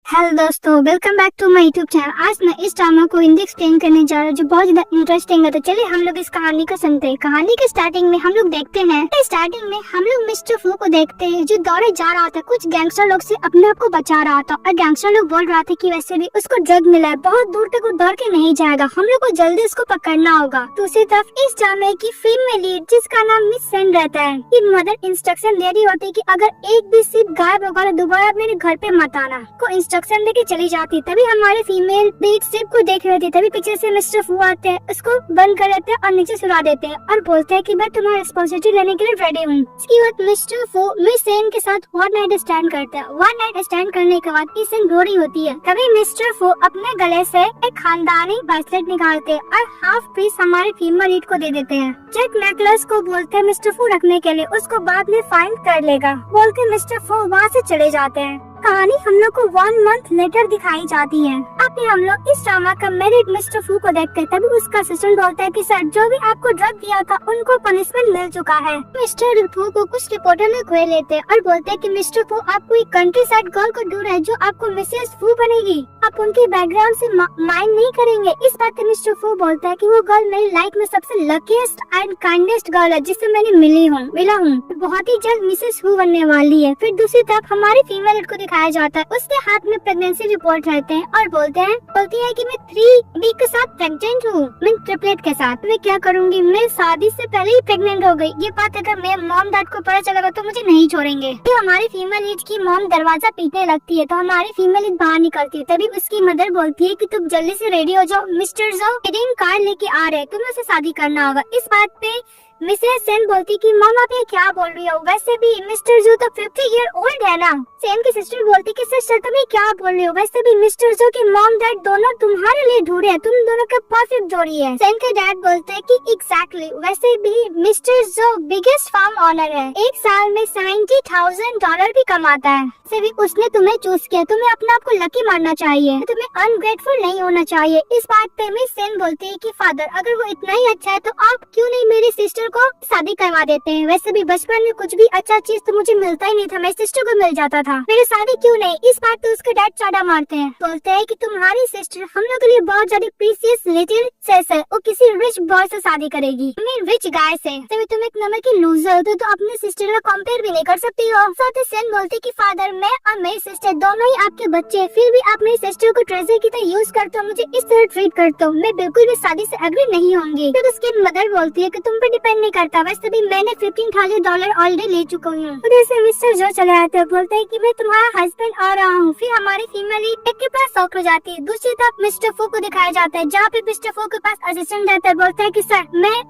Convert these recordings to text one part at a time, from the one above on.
Hello दोस्तों, welcome back to my YouTube channel. आज मैं इस ड्रामा को हिंदी एक्सप्लेन करने जा रहा हूँ जो बहुत ज्यादा इंटरेस्टिंग है। तो चलिए हम लोग इस कहानी को सुनते हैं। कहानी के स्टार्टिंग में हम लोग देखते हैं स्टार्टिंग में हम लोग मिस्टर फू को देखते हैं जो दौड़े जा रहा था। कुछ गैंगस्टर लोग से अपने आप को बचा रहा था और गैंगस्टर लोग बोल रहा था कि वैसे भी उसको ड्रग मिला है, बहुत दूर तक वो दौड़ के नहीं जाएगा, हम लोग को जल्दी उसको पकड़ना होगा। दूसरी तरफ इस ड्रामे की फीमेल लीड जिसका नाम मिस सेन रहता है कि मदर इंस्ट्रक्शन दे रही होती है कि अगर एक भी सिप गायब होगा तो दोबारा मेरे घर पे मत आना को इंस्ट्रक्शन देके चली जाती। तभी हमारे फीमेल लीड सिप को देख रहे थे। तभी पीछे से मिस्टर फू आते हैं, उसको बंद कर देते हैं और नीचे सुला देते हैं और बोलते हैं कि मैं तुम्हारी रिस्पॉन्सिबिलिटी लेने के लिए रेडी हूँ। इसके बाद मिस्टर फू मिस सेन के साथ वन नाइट स्टैंड करते हैं। वन नाइट स्टैंड करने के बाद मिस सेन रो रही होती है। तभी मिस्टर फू अपने गले से एक खानदानी ब्रेसलेट निकालते हैं और हाफ पीस हमारे फीमेल लीड को दे देते हैं। जब नेकलेस को बोलते हैं मिस्टर फू रखने के लिए, उसको बाद में फाइंड कर लेगा बोल के मिस्टर फू वहाँ से चले जाते हैं। कहानी हम लोग को 1 मंथ लेटर दिखाई जाती है। अब हम लोग इस ड्रामा का मेरिट मिस्टर फू को देखते हैं। तभी उसका असिस्टेंट बोलता है कि सर जो भी आपको ड्रग दिया था उनको पनिशमेंट मिल चुका है। मिस्टर फू को कुछ रिपोर्टर लोग खोए लेते हैं और बोलते हैं कि मिस्टर फू आपको एक कंट्री साइड गर्ल को ढूंढ है जो आपको मिसेस फू बनेगी, आप उनकी बैकग्राउंड से माइंड नहीं करेंगे। इस बात पे मिस्टर फू बोलता है कि वो गर्ल मेरी लाइफ में सबसे लकीस्ट एंड काइंडेस्ट गर्ल है जिससे मैंने मिला हूँ, बहुत ही जल्द मिसेस फू बनने वाली है। फिर दूसरी तरफ हमारी फीमेल को दिखाया जाता है, उसके हाथ में प्रेगनेंसी रिपोर्ट रहते हैं और बोलती है कि मैं 3 वीक के साथ प्रेग्नेंट हूँ, मैं ट्रिपलेट के साथ। मैं क्या करूँगी, मैं शादी से पहले ही प्रेग्नेंट हो गई। ये बात अगर मेरे मॉम डैड को पता चलेगा तो मुझे नहीं छोड़ेंगे। तो हमारी फीमेल लीड की मॉम दरवाजा पीटने लगती है तो हमारी फीमेल लीड बाहर निकलती है। तभी उसकी मदर बोलती है कि तुम जल्दी से रेडी हो जाओ, मिस्टर जो वेडिंग कार्ड लेके आ रहे हैं, तुम्हें उसे शादी करना होगा। इस बात पे मिसेस सेन बोलती कि मॉम आप ये क्या बोल रही हो, वैसे भी मिस्टर जो तो 50 ईयर ओल्ड है ना। सेन की सिस्टर बोलती कि सिस्टर तुम ये क्या बोल रही हो, वैसे भी मिस्टर जो के मॉम डैड दोनों तुम्हारे लिए ढूंढे हैं, तुम दोनों का परफेक्ट जोड़ी है। सेन के डैड बोलते हैं कि एग्जैक्टली, वैसे भी मिस्टर जो बिगेस्ट फार्म ऑनर है, एक साल में $70,000 भी कमाता है। वैसे भी उसने तुम्हें चूज किया, तुम्हें अपने आप को लकी मानना चाहिए, तुम्हें अनग्रेटफुल नहीं होना चाहिए। इस बात पे मिस सेन बोलती है कि फादर अगर वो इतना ही अच्छा है तो आप क्यों नहीं मेरी सिस्टर को शादी करवा देते हैं। वैसे भी बचपन में कुछ भी अच्छा चीज तो मुझे मिलता ही नहीं था, मेरी सिस्टर को मिल जाता था, मेरी शादी क्यों नहीं। इस बात पे उसके डैड चाड़ा मारते हैं, बोलते हैं कि तुम्हारी सिस्टर हम लोग के लिए बहुत ज्यादा प्रीसियस लिटिल सेस है, वो किसी रिच बॉय से शादी करेगी, रिच गाय से। तभी तुम एक नंबर की लूजर हो तो अपने सिस्टर का कंपेयर भी नहीं कर सकती हो। साथ ही सेन बोलते कि फादर मैं और मेरी सिस्टर दोनों ही आपके बच्चे हैं, फिर भी आप मेरी सिस्टर को ट्रेजर की तरह यूज करते हो, मुझे इस तरह ट्रीट करते हो, मैं बिल्कुल भी शादी से एग्री नहीं होंगी। फिर उसकी मदर बोलती है कि तुम पे डिपेंड नहीं करता, वैसे भी मैंने $15,000 ऑलरेडी ले चुका हूँ। उधर से मिस्टर जो चले आते हैं, बोलते हैं कि मैं तुम्हारा हस्बैंड आ रहा हूँ। फिर हमारी फीमेल एक के पास शौक हो जाती है। दूसरी तरफ मिस्टर फू को दिखाया जाता है जहाँ पे मिस्टर फू के पास असिस्टेंट रहता है, बोलता है कि सर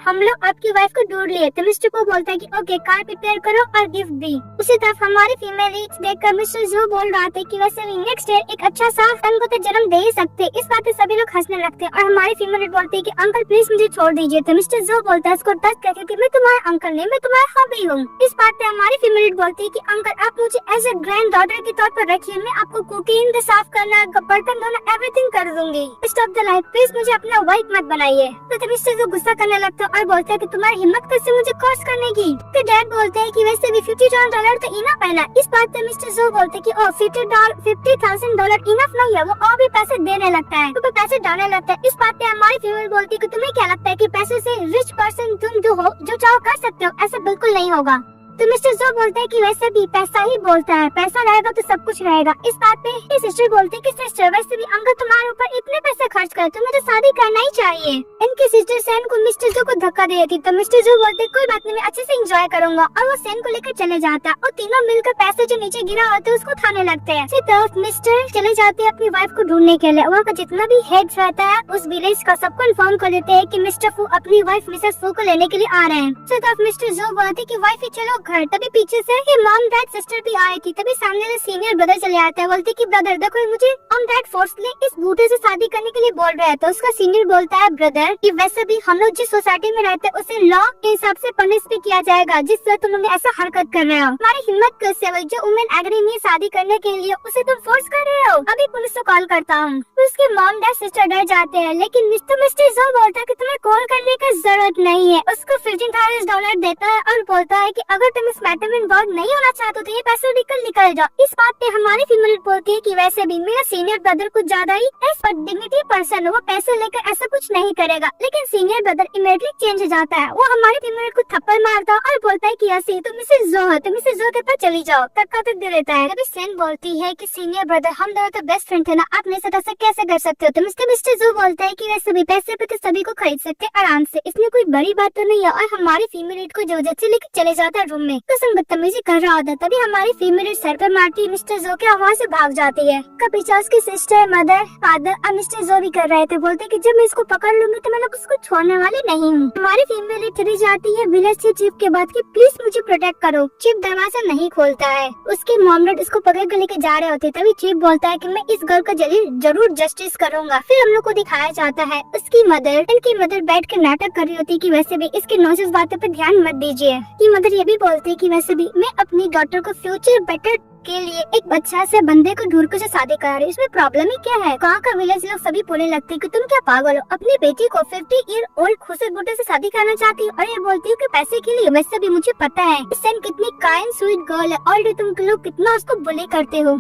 हम लोग आपकी वाइफ को ढूंढ लिए। तो मिस्टर फू बोलता है कि ओके कार प्रिपेयर करो और गिफ्ट दी। उसी तरफ हमारी फीमेल देखकर मिस्टर जो बोल रहा था कि वैसे भी नेक्स्ट ईयर एक अच्छा सा सन को तो जन्म दे ही सकते। इस बात पे सभी लोग हंसने लगते हैं और हमारी फीमेल बोलती है कि अंकल प्लीज मुझे छोड़ दीजिए। तो मिस्टर जो बोलता है उसको टच करके कि मैं तुम्हारा अंकल नहीं, मैं तुम्हारा हबी हूँ। इस बात पे हमारी फीमेल बोलती है कि अंकल आप मुझे एज ए ग्रैंड डॉटर के तौर पर रखिए, मैं आपको कुकिंग साफ करना, बर्तन धोना एवरीथिंग कर दूंगी। स्टॉप द लाइफ प्लीज, मुझे अपना वाइफ मत बनाइए। तो मिस्टर जो गुस्सा करने लगता है और बोलता है कि तुम्हारी हिम्मत कैसे मुझे कोर्स करने की। तो डैड बोलते हैं कि वैसे भी $50,000 तो इनफ है ना। इस बात पे मिस्टर जो बोलते हैं कि $50,000 इनफ नहीं है, वो और भी पैसे देने लगता है, तो पैसे डालने लगता है। इस बात पे हमारी फीमेल बोलती है कि तुम्हें क्या लगता है कि पैसे से रिच पर्सन तुम जो चाहो कर सकते हो, ऐसा बिल्कुल नहीं होगा। तो मिस्टर जो बोलते हैं कि वैसे भी पैसा ही बोलता है, पैसा रहेगा तो सब कुछ रहेगा। इस बात पे सिस्टर बोलती है कि सिस्टर वैसे भी अंकल तुम्हारे ऊपर इतने पैसे खर्च कर, तुम्हें तो शादी करना ही चाहिए। इनकी सिस्टर सेन को मिस्टर जो को धक्का दे देती। तो मिस्टर जो बोलते कोई बात नहीं, मैं अच्छे से एंजॉय करूंगा और वो सेन को लेकर चले जाता है और तीनों मिलकर पैसे जो नीचे गिरा होते हैं उसको उठाने लगते हैं। इसी तरफ मिस्टर चले जाते हैं अपनी वाइफ को ढूंढने के लिए। वहाँ का जितना भी हेड रहता है उस विलेज का सबको इन्फॉर्म कर देते हैं कि मिस्टर फू अपनी वाइफ मिसेस फू को लेने के लिए आ रहे हैं। इसी तरफ मिस्टर जो बोलते कि वाइफ चलो घर। तभी पीछे से मॉम डैड सिस्टर भी आई थी। तभी सामने से सीनियर ब्रदर चले आते हैं, बोलते कि ब्रदर देखो मुझे मॉम डैड फोर्सली इस बूढ़े से शादी करने के लिए बोल रहे हैं। तो उसका सीनियर बोलता है ब्रदर कि वैसे भी हम लोग जिस सोसाइटी में रहते हैं उसे लॉ के हिसाब से पनिश भी किया जाएगा जिससे तुम लोग ऐसा हरकत कर रहे हो। हमारी हिम्मत कैसे हुई, जो वुमेन एग्री नहीं शादी करने के लिए उसे तुम फोर्स कर रहे हो। अभी पुलिस को कॉल करता हूँ। उसके मॉम डैड सिस्टर डर जाते हैं, लेकिन मिस्टर जो बोलता है कि तुम्हें कॉल करने की जरूरत नहीं है। उसको $15,000 देता है और बोलता है कि अगर तुम इस मैटर में इन्वॉल्व नहीं होना चाहते तो ये पैसे निकल जाओ। इस बात पे हमारी फीमेल बोलती है कि वैसे भी मेरा सीनियर ब्रदर कुछ ज्यादा ही डिग्निटी पर्सन है, वो पैसे लेकर ऐसा कुछ नहीं करेगा। लेकिन सीनियर ब्रदर इमीडिएटली चेंज हो जाता है। वो हमारी फीमेल को थप्पड़ मारता है और बोलता है कि ऐसे तुम मिसेस जो हो, तुम मिसेस जो के पास चली जाओ, धक्का तक दे देता है। तभी सेन बोलती है कि सीनियर ब्रदर हम दोनों तो बेस्ट फ्रेंड थे ना, आप मेरे साथ ऐसा कैसे कर सकते हो? तो मिस्टर जो बोलता है कि वैसे भी पैसे पे तो सभी को खरीद सकते हैं आराम से, इसमें कोई बड़ी बात तो नहीं है। और हमारी फीमेल को जबरदस्ती लेकर चले जाता है रूम में, तो बदतमीजी कर रहा होता है। तभी हमारी फीमेल सर पर मारती है, मिस्टर जो के वहाँ से भाग जाती है। पीछे उसकी सिस्टर, मदर, फादर और मिस्टर जो भी कर रहे थे। बोलते कि जब मैं इसको पकड़ लूंगी तो मैं लोग उसको छोड़ने वाली नहीं हूँ। हमारी फीमेल चली जाती है विलेज से चीफ के बाद कि प्लीज मुझे प्रोटेक्ट करो। चीफ दरवाजा नहीं खोलता है। उसके मॉम डैड उसको पकड़ कर लेके जा रहे होते, तभी चीफ बोलता है कि मैं इस गर्ल का जरूर जस्टिस करूंगा। फिर हम लोग को दिखाया जाता है उसकी मदर बैठ कर नाटक कर रही होती कि वैसे भी इसकी नॉसेस बातों पर ध्यान मत दीजिए। की मदर ये भी बोलती है कि वैसे भी मैं अपनी डॉटर को फ्यूचर बेटर के लिए एक अच्छा से बंदे को ढूंढ कर शादी करा रही। इसमें प्रॉब्लम ही क्या है? कहाँ का विलेज लोग सभी बोलने लगते हैं कि तुम क्या पागल हो, अपनी बेटी को 50 ईयर ओल्ड खुशे बुढ़े से शादी करना चाहती हो। और ये बोलती है कि पैसे के लिए। वैसे भी मुझे पता है सेन कितनी काइंड स्वीट गर्ल है, ऑलरेडी तुम लोग कितना उसको बुली करते हो।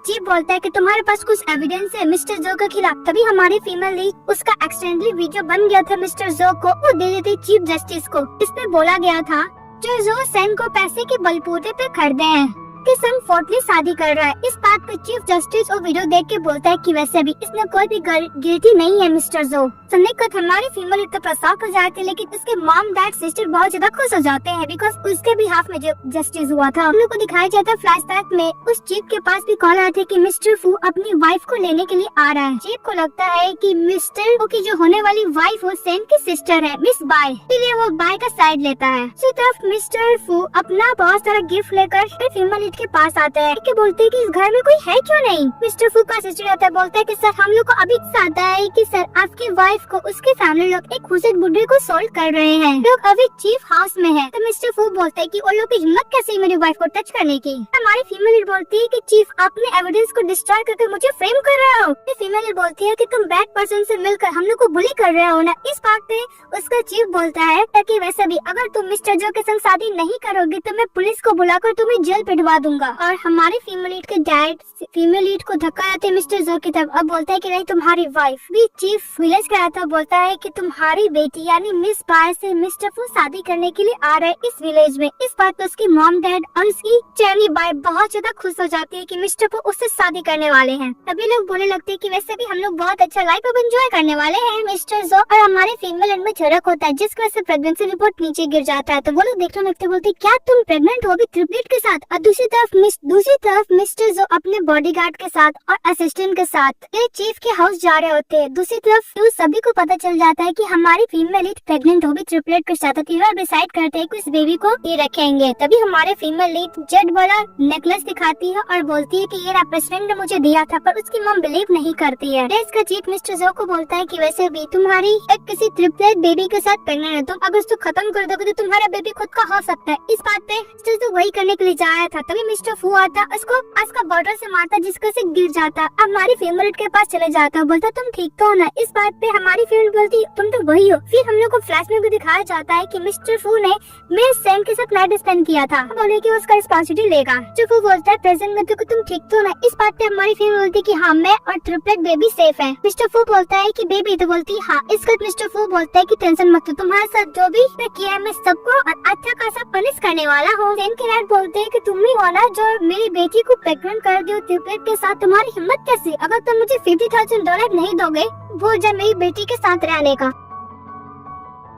चीफ बोलता है कि तुम्हारे पास कुछ एविडेंस है मिस्टर जो के खिलाफ। तभी हमारी फीमेल लीड उसका एक्सीडेंटली वीडियो बन गया था मिस्टर जो को, वो दे देती चीफ जस्टिस को। इसमें बोला गया था जो सेन को पैसे के बलबूते पे खरीदे हैं कि सन फोर्टली शादी कर रहा है। इस बात पे चीफ जस्टिस वो वीडियो देख के बोलता है कि वैसे भी इसमें कोई भी गिल्टी नहीं है मिस्टर जो। सुनने को हमारी फीमेल तो प्रसाद हो जाती है, लेकिन उसके मॉम डैड सिस्टर बहुत ज्यादा खुश हो जाते हैं बिकॉज उसके भी हाफ में जो जस्टिस हुआ था। हम लोग को दिखाया जाता है फ्लैशबैक में उस चीफ के पास भी कॉल आया था कि मिस्टर फू अपनी वाइफ को लेने के लिए आ रहा है। चीफ को लगता है कि मिस्टर फू की जो होने वाली वाइफ वो सेन की सिस्टर है मिस बाय, इसलिए वो बाय का साइड लेता है। दूसरी तरफ मिस्टर फू अपना बहुत सारा गिफ्ट लेकर फीमेल के पास आता है कि बोलते हैं कि इस घर में कोई है क्यों नहीं। मिस्टर फू का सिस्टर आता है, बोलता है कि सर हम लोग को अभी आता है कि सर आपकी वाइफ को उसके फैमिली लोग एक खुशे बुढ़े को सोल्व कर रहे हैं, लोग अभी चीफ हाउस में है। तो मिस्टर फू बोलता है कि उन लोग की हिम्मत कैसे मेरी वाइफ को टच करने की। हमारी फीमेल बोलती है कि चीफ अपने एविडेंस को डिस्ट्रॉय करके मुझे फ्रेम कर रहे हो। फीमेल बोलती है कि तुम बैड पर्सन से मिलकर हम लोग को बुली कर रहे हो ना। इस बात पे उसका चीफ बोलता है ताकि वैसे भी अगर तुम मिस्टर जो के संग शादी नहीं करोगे तो मैं पुलिस को बुलाकर तुम्हें जेल पिटवा दूंगा। और हमारे फीमेल लीड के डैड फीमेल लीड को धक्का देते मिस्टर जो की तरफ। अब बोलता है कि नहीं तुम्हारी वाइफ भी चीफ विलेज का आता, बोलता है कि तुम्हारी बेटी यानी मिस बाय से मिस्टर फू शादी करने के लिए आ रहे इस विलेज में। इस बात पर उसकी मॉम डैड और उसकी चैनी बाय बहुत ज्यादा खुश हो जाती है कि मिस्टर फू उससे शादी करने वाले हैं। तभी लोग बोलने लगते हैं कि वैसे भी हम लोग बहुत अच्छा लाइफ अब एंजॉय करने वाले हैं मिस्टर जो। और हमारे फीमेल एंड में झड़क होता है जिसकी वजह से प्रेगनेंसी रिपोर्ट नीचे गिर जाता है। तो वो लोग देखने लगते बोलते क्या तुम प्रेग्नेंट हो भी ट्रिपलेट के साथ। और दूसरी तरफ मिस्टर जो अपने बॉडीगार्ड के साथ और असिस्टेंट के साथ ये चीफ के हाउस जा रहे होते हैं। दूसरी तरफ सभी को पता चल जाता है कि हमारी फीमेल लीड प्रेग्नेंट हो भी ट्रिपलेट के साथ। तीनों डिसाइड करते हैं कि इस बेबी को ये रखेंगे। तभी हमारे फीमेल लीड जेड वाला नेकलेस दिखाती है और बोलती है कि ये प्रेसिडेंट ने मुझे दिया था, पर उसकी मॉम बिलीव नहीं करती है। इसका चीफ मिस्टर जो को बोलता है कि वैसे भी तुम्हारी एक किसी ट्रिपलेट बेबी के साथ प्रेग्नेंट है, तुम अगर उसको खत्म कर दोगे तो तुम्हारा बेबी खुद का हो सकता है। इस बात पे मिस्टर जो वही करने के लिए जा रहा था। तभी मिस्टर फू आता, उसको उसका बॉर्डर से मारता जिसको से गिर जाता। अब हमारी फीमेल के पास चले जाता, बोलता तुम ठीक तो हो ना। इस बात पे हमारी फीमेल बोलती तुम तो वही हो। फिर हम लोग को फ्लैश में भी दिखाया जाता है कि मिस्टर फू ने मिस सेन के साथ नाइट स्पेंड किया था, बोले कि उसका रिस्पांसिबिलिटी लेगा। जो फू बोलता है प्रेजेंट में तो तुम ठीक तो ना। इस बात पे हमारी फीमेल बोलती है कि हाँ मैं और ट्रिपलेट बेबी सेफ है। मिस्टर फू बोलता है कि बेबी, तो बोलती है हाँ। इसका मिस्टर फू बोलता है कि टेंशन मत लो, तुम्हारे साथ जो भी किया है मैं सबको अच्छा खासा पनिश करने वाला हूँ। सेन के डैड बोलते हैं कि तुम ही हो ना जो मेरी बेटी को प्रेग्नेंट कर दियो ट्रिपलेट के साथ, तुम्हारी हिम्मत कैसी? अगर तुम मुझे $50,000 नहीं दोगे वो जब मेरी बेटी के साथ रहने का।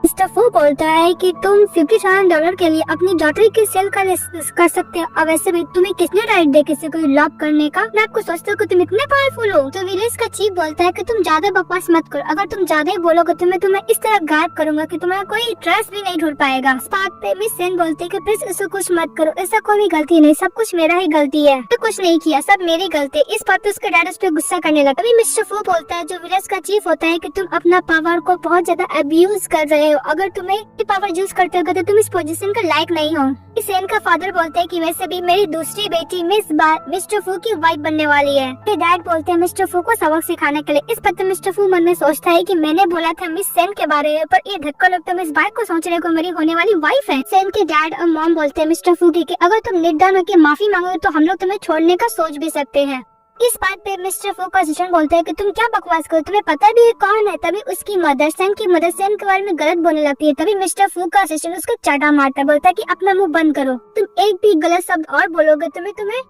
मिस्टर फू बोलता है कि तुम $50,000 के लिए अपनी डॉटर की सेल कर सकते हो। अब वैसे भी तुम्हें किसने राइट दे किसी को लॉक करने का? मैं आपको सोचते हो कि तुम इतने पावरफुल हो। तो विलेज का चीफ बोलता है कि तुम ज्यादा बकवास मत करो, अगर तुम ज्यादा ही बोलोगे तो मैं तुम्हें इस तरह गायब करूंगा कि तुम्हारा कोई ट्रेस भी नहीं ढूंढ पाएगा। इस बात पे मिस सेन बोलते है कि प्लीज इसको कुछ मत करो, ऐसा कोई भी गलती नहीं, सब कुछ मेरा ही गलती है, तो कुछ नहीं किया, सब मेरी गलती। इस बात पे उसके डैड उस पर गुस्सा करने लगा। अभी मिस्टर फू बोलता है जो विलेज का चीफ होता है कि तुम अपना पावर को बहुत ज्यादा अब्यूज कर रहे हो, अगर तुम्हें पावर यूज करते हो तो तुम इस पोजीशन का लायक नहीं हो। सेन का फादर बोलते हैं कि वैसे भी मेरी दूसरी बेटी मिस्टर फू की वाइफ बनने वाली है। फिर डैड बोलते हैं मिस्टर फू को सबक सिखाने के लिए। इस पर तो मिस्टर फू मन में सोचता है कि मैंने बोला था मिस सेन के बारे में, पर ये धक्का लोग तो मिस बाइक को सोच रहे को मेरी होने वाली वाइफ है। सेन के डैड और मॉम बोलते हैं मिस्टर फू की अगर तुम निर्धन होकर माफी मांगोगे तो हम लोग तुम्हें छोड़ने का सोच भी सकते हैं। इस बात पे मिस्टर फू का असिस्टेंट बोलते हैं कि तुम क्या बकवास करो, तुम्हें पता भी है कौन है। तभी उसकी मदर सेन के बारे में गलत बोलने लगती है। तभी मिस्टर फू का असिस्टेंट उसको चाटा मारता है, बोलता है कि अपना मुंह बंद करो, तुम एक भी गलत शब्द और बोलोगे तुम्हें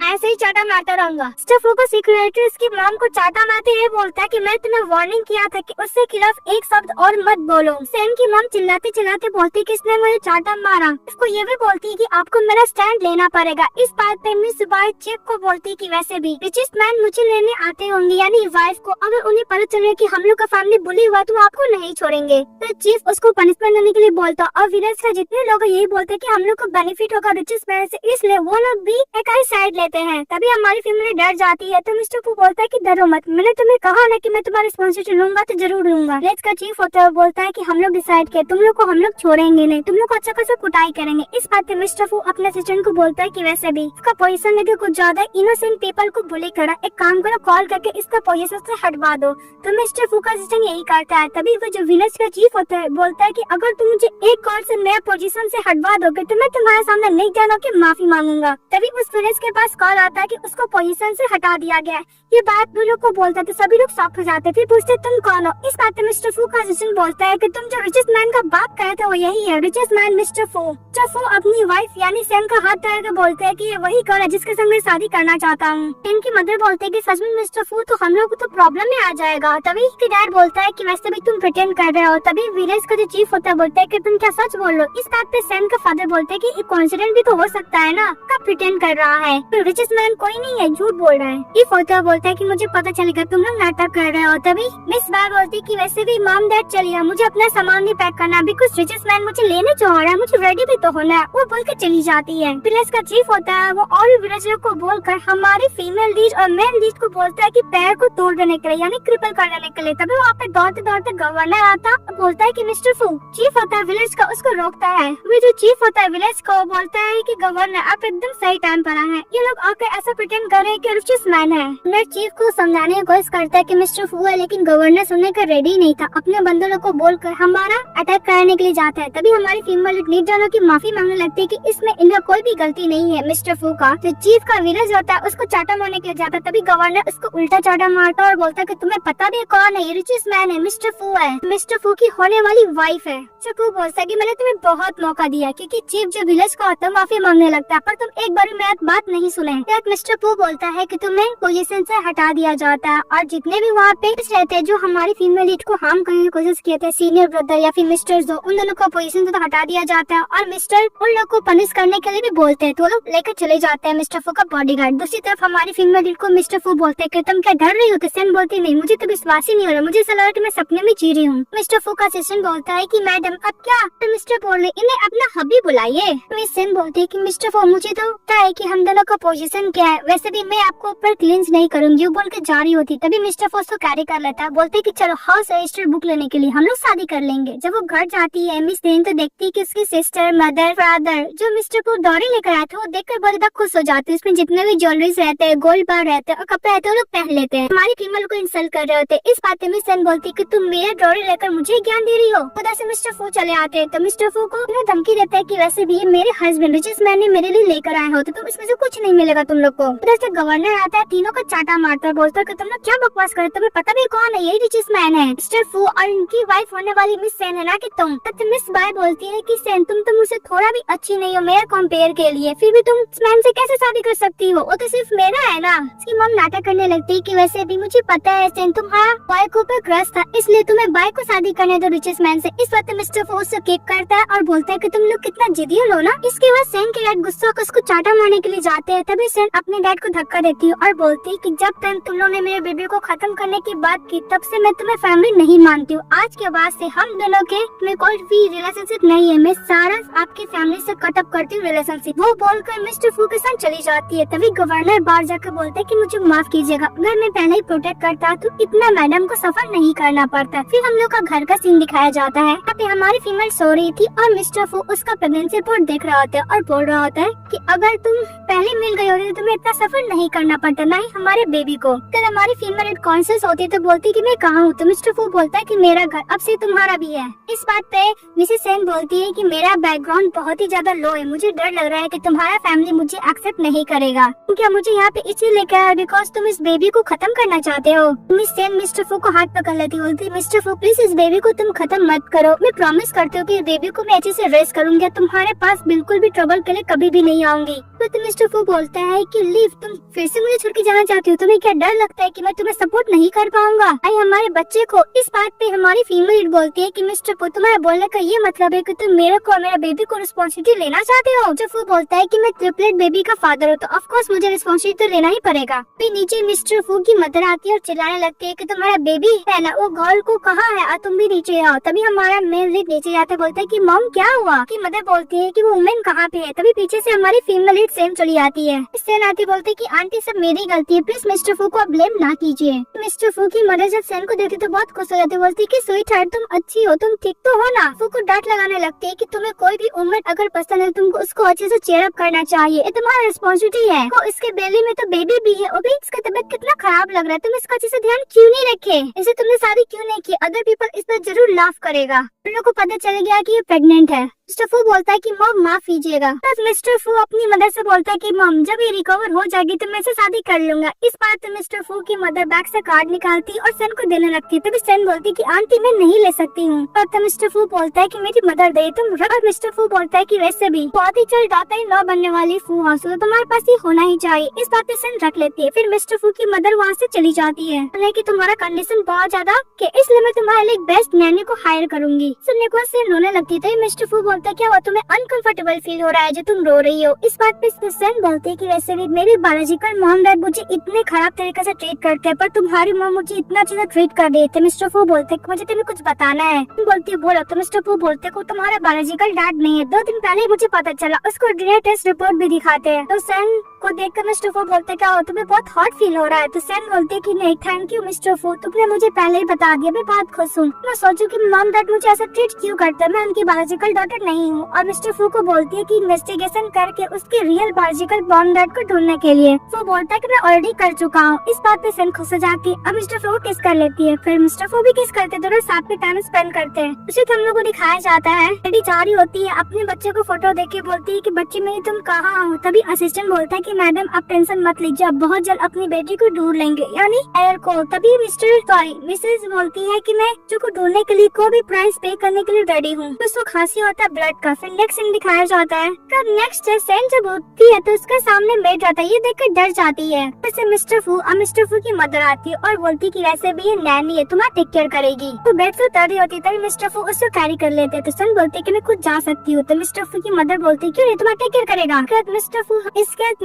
ऐसे ही चाटा मारता रहूंगा। मिस्टर फू का सिक्योरिटी उसकी मॉम को चाटा मारते हुए बोलता है कि मैं तुम्हें वार्निंग किया था कि उसके खिलाफ एक शब्द और मत बोलो। सेन की मॉम चिल्लाते चिल्लाते बोलती है कि इसने मुझे चाटा मारा। इसको ये भी बोलती है कि आपको मेरा स्टैंड लेना पड़ेगा। इस बात पे मिस बाय चीफ को बोलती है कि वैसे भी रिचेस्ट मैन मुझे लेने आते होंगे यानी वाइफ को, अगर उन्हें पता चले कि हम लोग का फैमिली बुली हुआ तो आपको नहीं छोड़ेंगे। तो चीफ उसको पनिशमेंट देने के लिए बोलता और विलेज का जितने लोग यही बोलते हैं कि हम लोग को बेनिफिट होगा रिचेस्ट मैन से, इसलिए वो लोग भी एक ही साइड लेते हैं। तभी हमारी फैमिली डर जाती है। तो मिस्टर फू बोलता है कि डरो मत, मैंने तुम्हें कहा ना कि मैं तुम्हारी रिस्पॉन्सिबिलिटी लूंगा तो जरूर लूंगा। रेज का चीफ होता है बोलता है कि हम लोग डिसाइड किए, तुम लोग को हम लोग छोड़ेंगे नहीं, तुम लोग को अच्छा खासा कुटाई करेंगे। इस बात पे मिस्टर फू अपने असिस्टेंट को बोलता है कि वैसे भी इसका पोजीशन लेके कुछ ज्यादा इनोसेंट पीपल को बुली करा, एक काम करो कॉल करके इसका पोजीशन से हटवा दो। तो मिस्टर फू का असिस्टेंट यही करता है। तभी वो जो विलेज का चीफ होता है बोलता है कि अगर तुम मुझे एक कॉल से नया पोजीशन से हटवा दोगे तो मैं तुम्हारे सामने नहीं जाना के माफी मांगूंगा। तभी उस विलेज के पास कॉल आता है कि उसको पोजीशन से हटा दिया गया है। ये बात वो लोग को बोलता है तो सभी लोग शॉक हो जाते थे, पूछते तुम कौन हो। इस बात पे मिस्टर फू का असिस्टेंट बोलता है कि तुम जो रिचेस्ट मैन का बात कहे थे वो यही है, रिचेस्ट मैन मिस्टर फू। मिस्टर फू अपनी वाइफ यानी सेन का हाथ पकड़ के बोलते हैं कि ये वही कौन है जिसके संग मैं शादी करना चाहता हूँ। सेन की मदर बोलते है कि सच में मिस्टर फू तो हम लोग तो प्रॉब्लम में आ जाएगा। तभी उसके डैड बोलता है कि वैसे भी तुम प्रिटेंड कर रहे हो। तभी विलेज का जो चीफ होता है बोलता है कि तुम क्या सच बोल रहे हो। इस बात पे सेन का फादर बोलते है कि कोइंसिडेंस भी तो हो सकता है ना, कब प्रिटेंड कर रहा है, तो रिचेस्ट मैन कोई नहीं है, झूठ बोल रहा है। चीफ होता है बोलता है कि मुझे पता चलेगा तुम लोग नाटक कर रहे हो। तभी मिस बार बोलती कि वैसे भी मॉम डैड चलिए, मुझे अपना सामान भी पैक करना, अभी कुछ रिचेस्ट मैन मुझे लेने जो आ रहा है, मुझे रेडी भी तो होना है। वो बोल के चली जाती है। विलेज का चीफ होता है वो और भी विलेजर को बोलकर हमारी फीमेल लीड और मेल लीड को बोलता है कि पैर को तोड़ देने के लिए यानी क्रिपल कर देने के लिए। तभी वहाँ पे दौड़ते दौड़ते गवर्नर आता बोलता है कि मिस्टर फू। चीफ होता है विलेज का, उसको रोकता है। वो जो चीफ होता है विलेज को बोलता है कि गवर्नर आप एकदम सही टाइम पर आए हैं, ये लोग आकर ऐसा प्रिटेंड कर रहे हैं कि रिचेस्ट मैन है। चीफ को समझाने की कोशिश करता है कि मिस्टर फू है, लेकिन गवर्नर सुनने का रेडी नहीं था। अपने बंदरों को बोलकर हमारा अटैक करने के लिए जाता है। तभी हमारी फीमेल लीडरों की माफी मांगने लगती है कि इसमें इनका कोई भी गलती नहीं है मिस्टर फू का। तो चीफ का विलेज होता है उसको चाटा मारने के लिए जाता है। तभी गवर्नर उसको उल्टा चाटा मारता है और बोलता है कि तुम्हें पता भी कौन है, ये रिचेस्ट मैन है, मिस्टर फू है, मिस्टर फू की होने वाली वाइफ है। मिस्टर फू बोलता है कि मैंने तुम्हें बहुत मौका दिया, क्योंकि चीफ जो विलेज का होता है माफी मांगने लगता है, पर तुम एक बार मेरी बात नहीं सुने। मिस्टर फू बोलता है कि तुम्हें पोजीशन से हटा दिया जाता है और जितने भी वहाँ पे रहते हैं जो हमारी फीमेल लीड को हार्म करने की कोशिश किए थे, सीनियर ब्रदर या फिर मिस्टर जो, उन दोनों को पोजीशन से तो हटा दिया जाता है और मिस्टर उन लोग को पनिश करने के लिए भी बोलते हैं, तो वो लोग लेकर चले जाते हैं मिस्टर फू का बॉडीगार्ड। दूसरी तरफ हमारी फीमेल लीड को मिस्टर फू बोलते हैं कि तुम क्या डर रही हो, तो सेन बोलती नहीं, मुझे तो विश्वास ही नहीं हो रहा, मुझे ऐसा लग रहा है कि मैं सपने में जी रही हूँ। मिस्टर फू का असिस्टेंट बोलता है कि मैडम अब क्या, तो मिस्टर बोल रहे इन्हें अपना हबी बुलाइए। मिस सेन बोलती है कि मिस्टर फू मुझे तो पता है कि हम दोनों का पोजीशन क्या है, वैसे भी मैं आपको ऊपर क्लींस नहीं करूंगी, वो बोल के जा रही होती। तभी मिस्टर फू उसको कैरी कर लेता है, बोलते कि चलो हाउस रजिस्टर बुक लेने के लिए हम लोग शादी कर लेंगे। जब वो घर जाती है मिस सेन तो देखती है कि उसकी सिस्टर मदर फादर जो मिस्टर फू दौरे लेकर आए थे वो देखकर बहुत ज्यादा खुश हो जाते हैं। उसमें जितने भी ज्वेलरीज रहते हैं, गोल्ड बार रहते हैं और कपड़े रहते हैं वो लोग पहन लेते हैं। हमारी फीमेल को इंसल्ट कर रहे होते हैं। इस बात में मिस सेन बोलती कि तुम मेरे दौरे लेकर मुझे ज्ञान दे रही हो। उधर से मिस्टर फू चले आते हैं तो मिस्टर फू को धमकी देता है कि वैसे भी मेरे हस्बैंड रिचेस्ट मैन ने मेरे लिए लेकर आए हो, तो तुम इसमें से कुछ नहीं मिलेगा तुम लोग को। उधर से गवर्नर आता है, तीनों को चाटा मारता है, बोलता है कि तुम लोग क्या बकवास कर, तुम्हें पता भी कौन है, यही रिचेस्ट मैन है, मिस्टर फू और इनकी वाइफ होने वाली मिस सेन है ना कि तुम। तब मिस बाय बोलती है कि सेन तुम तो मुझसे थोड़ा भी अच्छी नहीं हो मेरे कंपेयर के लिए, फिर भी तुम इस मैन से कैसे शादी कर सकती हो, वो तो सिर्फ मेरा है ना। उसकी मॉम नाटक करने लगती है कि वैसे भी मुझे पता है सेन तुम्हारा बॉय के ऊपर क्रश था, इसलिए तुम्हें बॉय को शादी करने दो रिचेस्ट मैन से। इस वक्त मिस्टर फू उससे किक करता है और बोलता है कि तुम लोग कितना जिद्दी हो ना। इसके बाद सेन के डैड गुस्सा होकर उसको चाटा मारने के लिए जाते हैं। तभी सेन अपने डैड को धक्का देती है और बोलती है कि जब तक तुम लोगों ने मेरे बेबी को खत्म करने की बात की तब से मैं तुम्हें फैमिली नहीं मानती हूँ। आज के बाद से हम दोनों के में कोई भी रिलेशनशिप नहीं है, मैं सारा आपकी फैमिली से कट अप करती हूँ रिलेशनशिप। वो बोलकर मिस्टर फू के साथ चली जाती है। तभी गवर्नर बाहर जाकर बोलते हैं कि मुझे माफ कीजिएगा, अगर मैं पहले ही प्रोटेक्ट करता तो इतना मैडम को सफर नहीं करना पड़ता। फिर हम लोग का घर का सीन दिखाया जाता है। यहाँ पे हमारी फीमेल सो रही थी और मिस्टर फू उसका प्रेगनेंसी रिपोर्ट देख रहा होता है और बोल रहा होता है कि अगर तुम पहले मिल गई होती तो तुम्हें इतना सफर नहीं करना पड़ता, ना ही हमारे बेबी को। फिर हमारी फीमेल कॉन्शियस होती है तो बोलती है कि मैं कहाँ हूँ, तो मिस्टर फू बोलता है कि मेरा घर अब से तुम्हारा भी है। इस बात पे मिसेस सेन बोलती है कि मेरा बैकग्राउंड बहुत ही ज्यादा लो है, मुझे डर लग रहा है कि तुम्हारा फैमिली मुझे एक्सेप्ट नहीं करेगा। क्या मुझे यहाँ पे इसलिए लेकर आया बिकॉज तुम इस बेबी को खत्म करना चाहते हो। मिस सेन मिस्टर फू को हाथ पकड़ लेती, बोलती मिस्टर फू प्लीज इस बेबी को तुम खत्म मत करो, मैं प्रॉमिस करती हूँ कि बेबी को मैं अच्छे से रेस्ट करूंगी, तुम्हारे पास बिल्कुल भी ट्रबल के लिए कभी भी नहीं आऊंगी। तो मिस्टर फू बोलता है कि लीव, तुम फिर से मुझे छोड़ के जाना चाहती हो, तुम्हें क्या डर लगता है कि मैं तुम्हें सपोर्ट नहीं कर पाऊंगा आई हमारे बच्चे को। इस बात पे हमारी फीमेल बोलती है कि मिस्टर फू तुम्हारे बोलने का ये मतलब है कि तुम मेरे को और मेरे बेबी को रिस्पॉन्सिबिलिटी लेना चाहते हो। मिस्टर फू बोलता है कि मैं ट्रिपलेट बेबी का फादर हूँ तो ऑफ कोर्स मुझे रिस्पॉन्सिबिलिटी तो लेना ही पड़ेगा। फिर नीचे मिस्टर फू की मदर आती है और चिल्लाने लगती है कि तुम्हारा बेबी है ना, वो गर्ल को कहाँ है और तुम भी नीचे आओ। तभी हमारा मेल लीड नीचे जाते बोलता है कि मॉम क्या हुआ, कि मदर बोलती है कि वो वुमेन कहाँ पे है। तभी पीछे से हमारी फीमेल लीड सेम चली आती है। सेन आती बोलती है कि आंटी सब मेरी गलती है, प्लीज मिस्टर फू को ब्लेम ना कीजिए। मिस्टर फू की मदर जब सेन को देखती तो बहुत खुश हो जाती, बोलती है कि स्वीट हार्ट तुम अच्छी हो, तुम ठीक तो हो ना। फू को डांट लगाने लगती है कि तुम्हें कोई भी वुमेन अगर पसंद है तुमको उसको अच्छे से चेयर अप करना चाहिए, ये तुम्हारा रिस्पॉन्सिबिलिटी है। वो इसके बेली में तो बेबी भी है, वो भी इसका तबीयत कितना खराब लग रहा है, तुम इसका अच्छे से ध्यान क्यों नहीं रखे, इसे तुमने शादी क्यों नहीं की, अदर पीपल इस पर जरूर लाफ करेगा। उन लोगों को पता चल गया कि ये प्रेग्नेंट है। मिस्टर फू बोलता है कि मॉम माफ कीजिएगा। तब मिस्टर फू अपनी मदर से बोलता है कि मॉम जब ये रिकवर हो जाएगी तो मैं इसे शादी कर लूंगा। इस बात पे मिस्टर फू की मदर बैग से कार्ड निकालती और सेन को देने लगती है। तभी सेन बोलती कि आंटी मैं नहीं ले सकती हूँ। तब मिस्टर फू बोलता है कि मेरी मदर दे तुम रख। मिस्टर फू बोलता है कि वैसे भी बहुत ही जल्द दाता ही न बनने वाली फू हाउस तो तुम्हारे पास ही होना ही चाहिए। इस बात पे सेन रख लेती है। फिर मिस्टर फू की मदर वहाँ से चली जाती है कि तुम्हारा कंडीशन बहुत ज्यादा के इसलिए मैं तुम्हारे लिए बेस्ट नैनी को हायर करूंगी। सुनने को सेन रोने लगती है। मिस्टर फू बोलता है क्या हुआ, तुम्हें अनकंफर्टेबल फील हो रहा है जो तुम रो रही हो। इस बात पे सेन बोलती है कि वैसे भी मेरे बायोलॉजिकल मॉम डैड मुझे इतने खराब तरीके से ट्रीट करते हैं पर तुम्हारी मॉम मुझे इतना अच्छे से ट्रीट कर रही थे। मिस्टर फू बोलते हैं मुझे तुम्हें कुछ बताना है। बोलती है बोलो। तो मिस्टर फू बोलते को तुम्हारा बायोलॉजिकल डैड नहीं है, 2 दिन पहले ही मुझे पता चला। उसको डीएनए टेस्ट रिपोर्ट भी दिखाते हैं। तो सेन को देखकर मिस्टर फू बोलते क्या हो तुम्हें बहुत हॉट फील हो रहा है। तो सेन बोलते है कि नहीं थैंक यू मिस्टर फू, तुमने मुझे पहले ही बता दिया, मैं बहुत खुश हूँ। मैं सोचूं कि मॉम डैड मुझे ऐसा ट्रीट क्यों करते हैं, मैं उनकी बायोलॉजिकल डॉटर नहीं हूँ। और मिस्टर फू को बोलती है कि इन्वेस्टिगेशन करके उसके रियल बायोलॉजिकल मॉम डैड को ढूंढने के लिए। वो बोलता है कि मैं ऑलरेडी कर चुका हूँ। इस बात पे सेन खुश हो जाती है। अब मिस्टर फू किस कर लेती है। फिर मिस्टर फू भी किस करते, दोनों साथ में टाइम स्पेंड करते हैं। उसे हम लोग को दिखाया जाता है लेडी जा रही होती है अपने बच्चे को फोटो देख के बोलती है कि बच्चे मेरी तुम कहाँ हो। तभी असिस्टेंट बोलता है कि मैडम आप टेंशन मत लीजिए, अब बहुत जल्द अपनी बेटी को ढूंढ लेंगे यानी एयर को। तभी मिसेज बोलती है कि मैं बच्चों को ढूंढने के लिए कोई भी प्राइस पे करने के लिए रेडी हूँ। तो उसको खांसी होता है ब्लड का। फिर नेक्स्ट सीन दिखाया जाता है। तब नेक्स्ट सेन जब होती है तो उसका सामने मेड रहता है, ये देखकर डर जाती है। फिर मिस्टर फू की मदर आती है और बोलती कि वैसे भी ये नैनी है, तुम्हारा टेक केयर करेगी। तो बेड से उतर रही होती तभी मिस्टर फू उसको कैरी कर लेते। तो सन बोलते कि मैं खुद जा सकती हूँ। तो मिस्टर फू की मदर बोलती क्यों नहीं, तुम्हारा टेक केयर करेगा।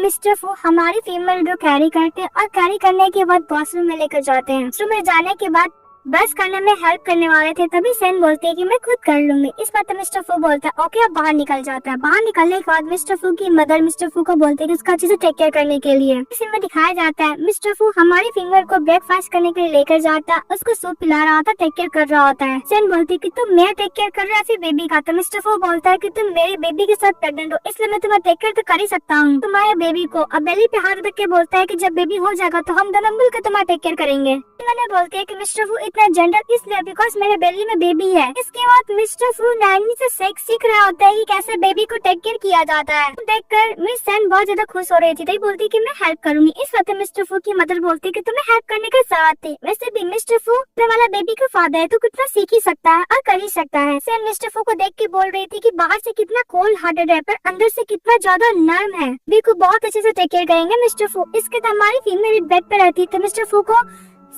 मिस्टर फू हमारी फीमेल को कैरी करते और कैरी करने के बाद वॉशरूम में लेकर जाते हैं। वॉशरूम में जाने के बाद बस करने में हेल्प करने वाले थे। तभी सेन बोलती है कि मैं खुद कर लूंगी। इस बात पे मिस्टर फू बोलता है ओके, अब बाहर निकल जाता है। बाहर निकलने के बाद मिस्टर फू की मदर मिस्टर फू को बोलते है कि उसका अच्छे से टेक केयर करने के लिए। इसी में दिखाया जाता है मिस्टर फू हमारी फिंगर को ब्रेकफास्ट करने के लिए लेकर जाता है, उसको सूप पिला रहा होता, टेक केयर कर रहा होता है। सेन बोलती है कि तुम मेरा टेक केयर कर रहा है फिर बेबी का। तो मिस्टर फू बोलता है कि तुम मेरे बेबी के साथ प्रेग्नेंट हो इसलिए मैं तुम्हारा टेक केयर तो कर ही सकता हूँ, तुम्हारे बेबी को। अब बेली पे हाथ रख के बोलता है कि जब बेबी हो जाएगा तो हम दोनों मिलकर तुम्हारा टेक केयर करेंगे। मैंने बोलती है कि मिस्टर फू इतना जेंडर इसलिए बिकॉज मेरे बेली में बेबी है। इसके बाद मिस्टर फू नैनी से सीख रहा होता है कि कैसे बेबी को टेक केयर किया जाता है। देखकर मिस सेन बहुत ज्यादा खुश हो रही थी। बोलती कि मैं हेल्प करूंगी। इस वक्त मिस्टर फू की मदर बोलती कि तुम्हें हेल्प करने की जरूरत थी, वैसे भी मिस्टर फू वाला बेबी का फादर है तो कितना सीख ही सकता है और कर ही सकता है। सेन मिस्टर फू को देख के बोल रही थी कि बाहर से कितना कोल्ड हार्टेड है पर अंदर से कितना ज्यादा नर्म है, बेबी को बहुत अच्छे से टेक केयर करेंगे मिस्टर फू। इसके बाद हमारी फीमेल बेड पे रहती तो मिस्टर फू को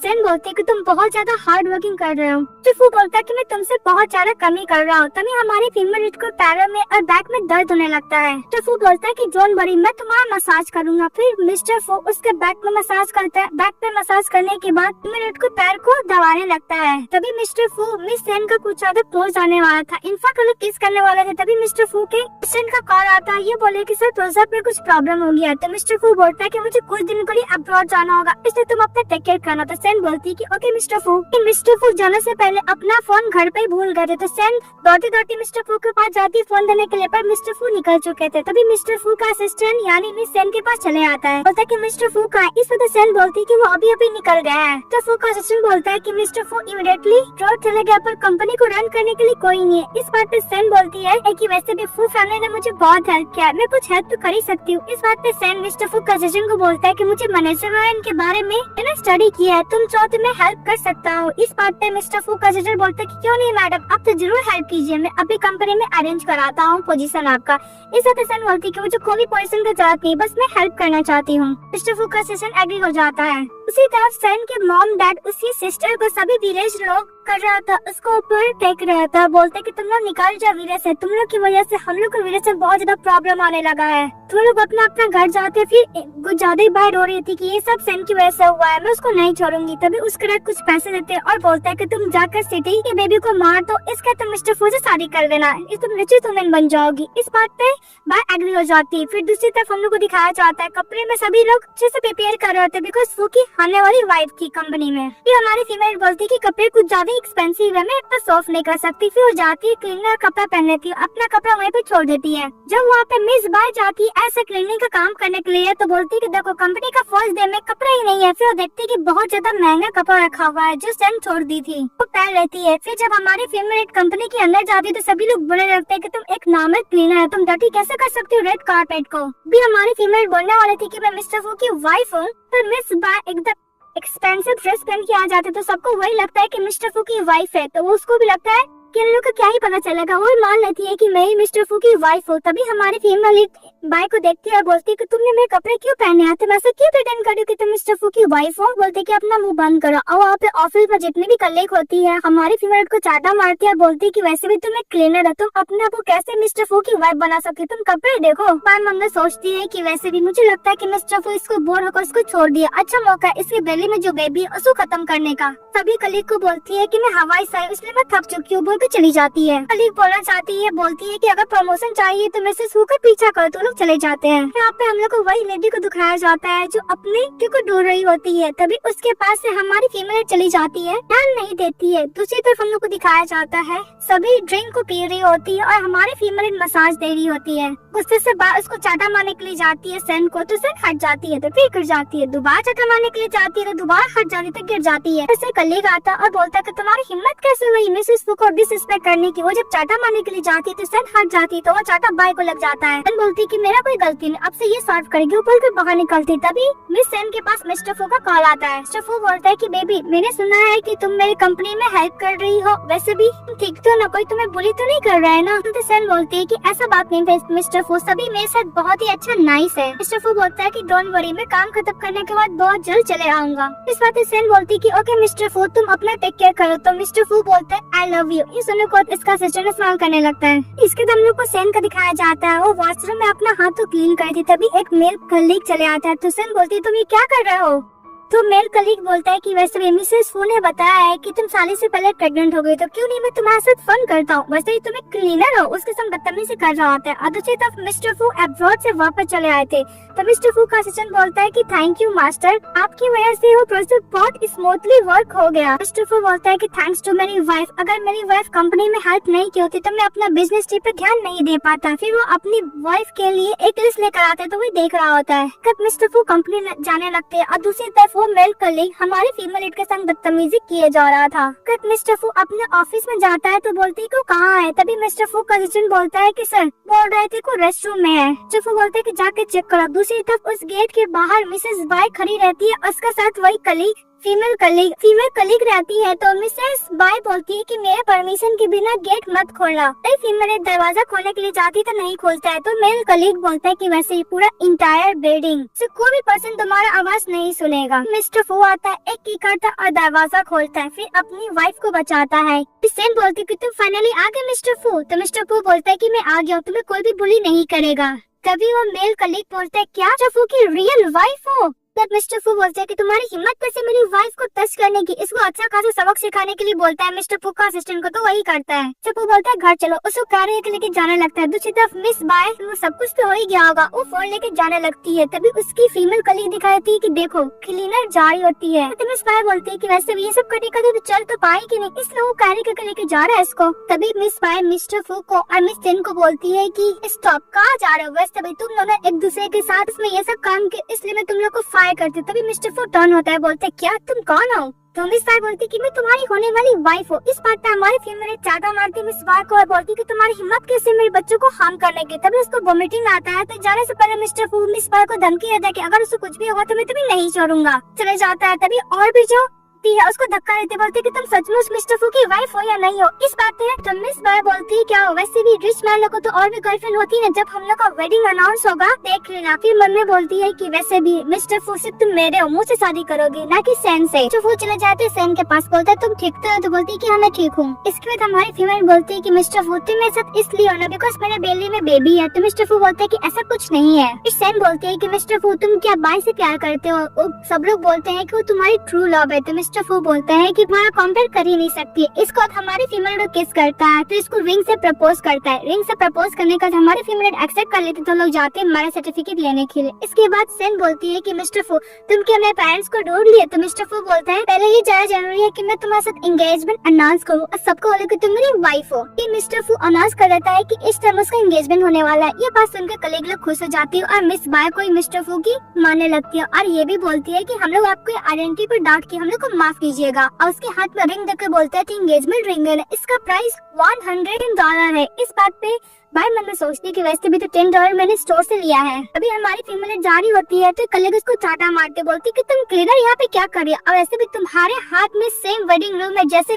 सेन बोलती है कि तुम बहुत ज्यादा हार्ड वर्किंग कर रहे हो। तो फू बोलता है कि मैं तुमसे बहुत ज्यादा कमी कर रहा हूँ। तभी हमारी फीमेल को पैरों में और बैक में दर्द होने लगता है। तो फू बोलता है कि डोंट वरी, मैं तुम्हारा मसाज करूंगा। फिर मिस्टर फू उसके बैक में मसाज करता है। बैक पे मसाज करने के बाद फीमेल को पैर को दबाने लगता है। तभी मिस्टर फू मिस सेन का कुछ ज्यादा क्लोज आने वाला था। इनफैक्ट वो किस करने वाले थे। तभी मिस्टर फू के असिस्टेंट का कॉल आता है। ये बोले कि सर प्रोजेक्ट में कुछ प्रॉब्लम हो गया। तो मिस्टर फू बोलता है कि मुझे कुछ दिन के लिए अब्रॉड जाना होगा, इसलिए तुम अपना टेक केयर करना। तो सेन बोलती है कि ओके मिस्टर फू। मिस्टर फू जाने से पहले अपना फोन घर पे ही भूल गए थे। तो सेन दौड़ती मिस्टर फू के पास जाती है फोन देने के लिए, पर मिस्टर फू निकल चुके थे। तभी मिस्टर फू का असिस्टेंट यानी मिस सेन के पास चले आता है। बोलता है कि मिस्टर फू का इस वजह सेन बोलती है कि वो अभी निकल गया है। तो फू का असिस्टेंट बोलता है कि मिस्टर फू इमीडिएटली रोड चले गया, पर कंपनी को रन करने के लिए कोई नहीं है। इस बात पे सेन बोलती है कि वैसे भी फू फैमिली ने मुझे बहुत हेल्प किया, मैं कुछ हेल्प तो कर ही सकती हूँ। इस बात पे सेन मिस्टर फू का असिस्टेंट को बोलता है कि मुझे मैनेजमेंट के बारे में मैंने स्टडी किया है, तुम चाहो तो मैं हेल्प कर सकता हूँ। इस बात पे मिस्टर फू का असिस्टेंट बोलता है कि क्यों नहीं मैडम, आप तो जरूर हेल्प कीजिए, मैं अभी कंपनी में अरेंज कराता हूँ पोजीशन आपका। इस बात पे सेन बोलती है कि मुझे कोई भी पोजीशन का जरूरत नहीं, बस मैं हेल्प करना चाहती हूँ। मिस्टर फू का असिस्टेंट एग्री हो जाता है। उसी तरफ सेन के मॉम डैड उसकी सिस्टर को सभी विलेज लोग कर रहा था, उसको ऊपर फेंक रहा था। बोलते कि तुम लोग निकाल जाओ विलेज से, तुम लोग की वजह से हम लोग को विलेज से बहुत ज्यादा प्रॉब्लम आने लगा है। तुम लोग अपना घर जाते। फिर कुछ ज्यादा ही बाहर हो रही थी कि ये सब सेन की वजह से हुआ है, मैं उसको नहीं छोड़ूंगी। तभी उसके लिए कुछ पैसे देते और बोलता है कि तुम जाकर सिटी के बेबी को मार दो, इसका तुम मिस्टर फू से शादी कर लेना, इस तुम रिचेस्ट वुमेन बन जाओगी। इस बात पे बात एग्री हो जाती है। फिर दूसरी तरफ हम लोग को दिखाया जाता है कपड़े में सभी लोग अच्छे से प्रिपेयर कर रहे थे, बिकॉज फू की आने वाली वाइफ थी कंपनी में। फिर हमारी फीमेल बोलती कि कपड़े कुछ ज्यादा एक्सपेंसिव है, मैं इतना सॉफ्ट नहीं कर सकती। फिर वो जाती है क्लीनर कपड़ा पहन लेती है, अपना कपड़ा वहीं पे छोड़ देती है। जब वहाँ पे मिस बाय जाती है ऐसे क्लीनिंग का काम करने के लिए, तो बोलती है कि देखो कंपनी का फर्स्ट डे में कपड़ा ही नहीं है। फिर वो देखती है कि बहुत ज्यादा महंगा कपड़ा रखा हुआ है जो सेन छोड़ दी थी, वो पहन लेती है। फिर जब हमारी फीमेल कंपनी के अंदर जाती है तो सभी लोग बोलने लगते हैं कि तुम एक नॉर्मल क्लीनर है, तुम डर्टी कैसे कर सकती हो रेड कारपेट को। भी हमारी फीमेल बोलने वाली थी कि मैं मिस्टर फू की वाइफ हूँ, पर मिस बाय एकदम एक्सपेंसिव ड्रेस पहन के आ जाते तो सबको वही लगता है कि मिस्टर फू की वाइफ है, तो उसको भी लगता है कि इन लोगों को क्या ही पता चलेगा। वो मान लेती है कि मैं ही मिस्टर फू की वाइफ हूँ। तभी हमारी फीमेल बाई को देखती है और बोलती है कि तुमने मेरे कपड़े क्यों पहने हैं, तुम ऐसे क्यों प्रिटेंड कर रही हो कि तुम मिस्टर फू की वाइफ हो। बोलते कि अपना मुंह बंद करो। और वहाँ पे ऑफिस में जितनी भी कलीग होती है हमारी फीमेल को चाटा मारती है, बोलती है कि वैसे भी तुम एक क्लीनर है, तुम अपने आप को कैसे मिस्टर फू की वाइफ बना सकती, तुम कपड़े देखो। बाई मंगल सोचती है कि वैसे भी मुझे लगता है कि मिस्टर फू इसको बोर होकर उसको छोड़ दिया, अच्छा मौका है इसके बेली में जो बेबी है उसको खत्म करने का। सभी कलीग को बोलती है कि मैं हवाई से इसलिए मैं थक चुकी हूँ, बोलकर चली जाती है। कलीग बोलना चाहती है, बोलती है कि अगर प्रमोशन चाहिए तो मिसेस फू का पीछा करो, तो लोग चले जाते हैं। यहाँ पे हम लोग को वही लेडी को दिखाया जाता है जो अपने को ढूंढ रही होती है। तभी उसके पास से हमारी फीमेल चली जाती है, ध्यान नहीं देती है। दूसरी तरफ हम लोग को दिखाया जाता है सभी ड्रिंक को पी रही होती है और हमारी फीमेल मसाज दे रही होती है। गुस्से से उसको चाटा मारने के लिए जाती है सेन को, तो सेन हट जाती है तो फिर गिर जाती है। दोबारा चाटा मारने के लिए जाती है तो दोबारा हट जाती है तो गिर जाती है। ऐसे कलीग आता और बोलता है कि तुम्हारी हिम्मत कैसे हुई मिसेस फू को डिसरिस्पेक्ट करने की। वो जब चाटा मारने के लिए जाती है तो सेन हट जाती है तो वो चाटा बाई को लग जाता है। सेन बोलती कि मेरा कोई गलती नहीं, अब से ये सॉल्व करेगी। ऊपर के बाहर निकलती तभी मिस सेन के पास मिस्टर फू का कॉल आता है। मिस्टर फू बोलता है कि बेबी मैंने सुना है कि तुम मेरी कंपनी में हेल्प कर रही हो, वैसे भी ठीक तो ना, कोई तुम्हें बुली तो नहीं कर रहा है ना। तो सेन बोलती है कि ऐसा बात नहीं है मिस्टर फू, सभी मेरे साथ बहुत ही अच्छा नाइस है। मिस्टर फू बोलता है कि डोंट वरी, मैं काम खत्म करने के बाद बहुत जल्द चले आऊंगा। इस बात से सेन बोलती है कि ओके मिस्टर फू तुम अपना टेक केयर करो। तो मिस्टर फू बोलता है आई लव यू। ये सुनने को इसका सिस्टर स्माइल करने लगता है। इसके बाद हम लोग को सेन का दिखाया जाता है, वो वॉशरूम में अपना हाथ तो क्लीन कर थी। तभी एक मेल कलीग चले आता है तो सेन बोलती है तुम ये क्या कर रहे हो। तो मेल कलीग बोलता है कि वैसे भी मिसेस फू ने बताया है कि तुम साल से पहले प्रेग्नेंट हो गई, तो क्यों नहीं मैं तुम्हारे साथ फन करता हूँ। वैसे ही तुम एक क्लीनर हो, उसके संग बदतमीजी कर रहा होता है। और दूसरी तरफ मिस्टर फू अब्रॉड से वापस चले आए थे तो मिस्टर फू का असिस्टेंट बोलता है कि थैंक यू मास्टर, आपकी वजह से वो प्रोसेस बहुत स्मूथली वर्क हो गया। मिस्टर फू बोलता है कि थैंक्स टू मेरी वाइफ, अगर मेरी वाइफ कंपनी में हेल्प नहीं की होती तो मैं अपना बिजनेस ट्रिप पे ध्यान नहीं दे पाता। फिर वो अपनी वाइफ के लिए एक लिस्ट लेकर आते हैं तो वही देख रहा होता है। कब मिस्टर फू कंपनी जाने लगते हैं और दूसरी तरफ वो मेल कलीग हमारे फीमेल के संग बदतमीजी किए जा रहा था। कब मिस्टर फू अपने ऑफिस में जाता है तो बोलती है कि कहाँ है। तभी मिस्टर फू का असिस्टेंट बोलता है कि सर बोल रहे थे को रेस्ट रूम में है। मिस्टर फू बोलते है कि जाके चेक करो। दूसरी तरफ उस गेट के बाहर मिसेस बाई खड़ी रहती है, उसके साथ वही कलीग फीमेल कलीग रहती है तो मिसेस बाय बोलती है कि मेरे परमिशन के बिना गेट मत खोलना। फीमेल दरवाजा खोलने के लिए जाती तो नहीं खोलता है तो मेल कलीग बोलता है कि वैसे ही पूरा इंटायर बिल्डिंग से कोई भी पर्सन तुम्हारा आवाज नहीं सुनेगा। मिस्टर फू आता है, एक की करता और दरवाजा खोलता है, फिर अपनी वाइफ को बचाता है। सेन बोलती है कि तुम फाइनली आ गए मिस्टर फू। तो मिस्टर फू बोलता है कि मैं आ गया हूँ, तुम्हें कोई भी बुली नहीं करेगा। तभी वो मेल कलीग बोलता है क्या चफू की रियल वाइफ हो? तब मिस्टर फू बोलता है कि तुम्हारी हिम्मत कैसे मेरी वाइफ को टच करने की। इसको अच्छा खासा सबक सिखाने के लिए बोलता है मिस्टर फू का असिस्टेंट को, तो वही करता है। चप्पू बोलता है घर चलो, उसको कार्य के लेके जाने लगता है। दूसरी तरफ मिस बाय वो सब कुछ तो हो ही गया होगा, वो फोन लेके जाने लगती है। तभी उसकी फीमेल कलीग दिखाती है कि देखो क्लीनर जा रही होती है। तो मिस बाय बोलती है कि वैसे भी ये सब करने का तो चल तो पाएगी नहीं, इसलिए वो कार्य के लेके जा रहा है इसको। तभी मिस बाय मिस्टर फू को और मिस सेन को बोलती है कि स्टॉप, कहाँ जा रहे हो? वैसे तभी तुम लोग एक दूसरे के साथ इसमें ये सब काम किए, इसलिए मैं तुम लोग को फायर करती हूँ। तभी मिस्टर फू टर्न होता है, बोलते क्या तुम कौन हो? तो मिस बाय बोलती कि मैं तुम्हारी होने वाली वाइफ हूँ। इस बात पे हमारी फीमेल चाटा मारती मिस बाय को और बोलती कि तुम्हारी हिम्मत कैसे मेरे बच्चों को हार्म करने की। तभी उसको वोमिटिंग आता है। तो जाने से पहले मिस्टर फू मिस बाय को धमकी देता है कि अगर उसको कुछ भी होगा तो मैं तुम्हें नहीं छोड़ूंगा। चले जाता है। तभी और भी जो है उसको धक्का देते बोलते कि तुम सचमुच मिस्टर फू की वाइफ हो या नहीं हो। इस बात पे तो मिस बाय बोलती है क्या हो, वैसे भी रिच मैन लोगों को तो और भी गर्लफ्रेंड होती है, जब हम लोग का वेडिंग अनाउंस होगा देख लेना। फिर मम्मी बोलती है कि वैसे भी मिस्टर फू से तुम मेरे हो, मुझसे शादी करोगी ना कि सैन से। तो वो चले जाते सैन के पास, बोलता है तुम ठीक तो बोलती है कि हाँ मैं ठीक हूँ। इसके बाद हमारी फीमेल बोलती है कि मिस्टर फू तुम मेरे साथ इसलिए हो ना बिकॉज मेरे बेली में बेबी है। तो मिस्टर फू बोलता है कि ऐसा कुछ नहीं है। फिर सैन बोलती है कि मिस्टर फू तुम क्या बाय से प्यार करते हो? सब लोग बोलते हैं कि वो तुम्हारी ट्रू लव है। तो मिस्टर फू बोलता है कि तुम्हारा कंपेयर कर ही नहीं सकती। इसको हमारी फीमेल को किस करता है, फिर इसको रिंग से प्रपोज करता है। रिंग से प्रपोज करने का हमारी फीमेल एक्सेप्ट कर लेते तो लोग जाते हैं मैरिज सर्टिफिकेट लेने के लिए। इसके बाद सेन बोलती है कि मिस्टर फू तुम क्या मेरे पेरेंट्स को ढूंढ लिए? तो मिस्टर फू बोलता है पहले ये ज्यादा जरूरी है कि मैं तुम्हारे साथ एंगेजमेंट अनाउंस करूँ और सबको बोले कि तुम मेरी वाइफ हो। फिर मिस्टर फू अनाउंस कर देता है कि इस टाइम उसका एंगेजमेंट होने वाला है। ये बात सुनकर कलीग लोग खुश हो जाती है और मिस बाय को मिस्टर फू की मानने लगती है और ये भी बोलती है कि हम लोग आपको आइडेंटिटी पर डाउट किया, हम लोग को माफ कीजिएगा। और उसके हाथ में रिंग देकर बोलता है कि एंगेजमेंट रिंग है, इसका प्राइस $100 है। इस बात पे बाय मन में सोचती है कि वैसे भी तो $10 मैंने स्टोर से लिया है। अभी हमारी फीमेल जारी होती है तो कलीग उसको चाटा मारते बोलती कि तुम क्लीनर यहाँ पे क्या कर रही हो, और वैसे भी तुम्हारे हाथ में सेम वेडिंग रूम है जैसे